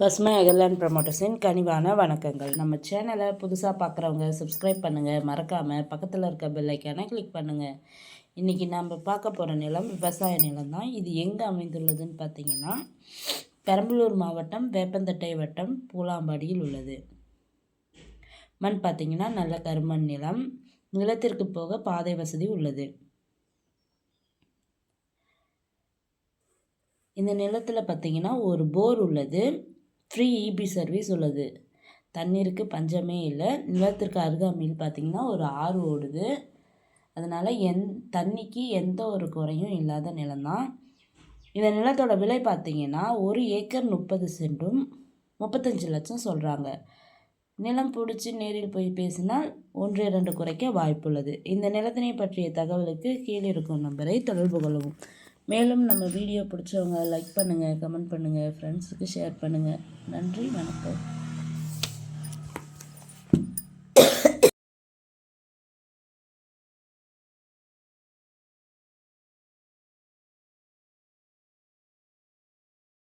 பசுமை அகர்லேண்ட் ப்ரமோட்டர்ஸின் கனிவான வணக்கங்கள். நம்ம சேனலை புதுசாக பார்க்குறவங்க சப்ஸ்கிரைப் பண்ணுங்கள், மறக்காமல் பக்கத்தில் இருக்க பெல் ஐக்கானை கிளிக் பண்ணுங்கள். இன்றைக்கி நம்ம பார்க்க போகிற நிலம் விவசாய நிலம் தான். இது எங்கே அமைந்துள்ளதுன்னு பார்த்தீங்கன்னா, பெரம்பலூர் மாவட்டம் வேப்பந்தட்டை வட்டம் பூலாம்பாடியில் உள்ளது. மண் பார்த்திங்கன்னா நல்ல கருமண் நிலம். நிலத்திற்கு போக பாதை வசதி உள்ளது. இந்த நிலத்தில் பார்த்திங்கன்னா ஒரு போர் உள்ளது. ஃப்ரீ இபி சர்வீஸ் உள்ளது. தண்ணீருக்கு பஞ்சமே இல்லை. நிலத்திற்கு அருகாமையில் பார்த்திங்கன்னா ஒரு ஆறு ஓடுது. அதனால் தண்ணிக்கு எந்த ஒரு குறையும் இல்லாத நிலம்தான். இந்த நிலத்தோட விலை பார்த்திங்கன்னா 1 ஏக்கர் 30 சென்டும் 35 லட்சம் சொல்கிறாங்க. நிலம் பிடிச்சி நேரில் போய் பேசினால் 1-2 குறைக்க வாய்ப்புள்ளது. இந்த நிலத்தினை பற்றிய தகவலுக்கு கீழே இருக்கும் நம்பரை தொடர்பு கொள்ளவும். மேலும் நம்ம வீடியோ பிடிச்சவங்க லைக் பண்ணுங்கள், கமெண்ட் பண்ணுங்கள், ஃப்ரெண்ட்ஸுக்கு ஷேர் பண்ணுங்கள். நன்றி, வணக்கம்.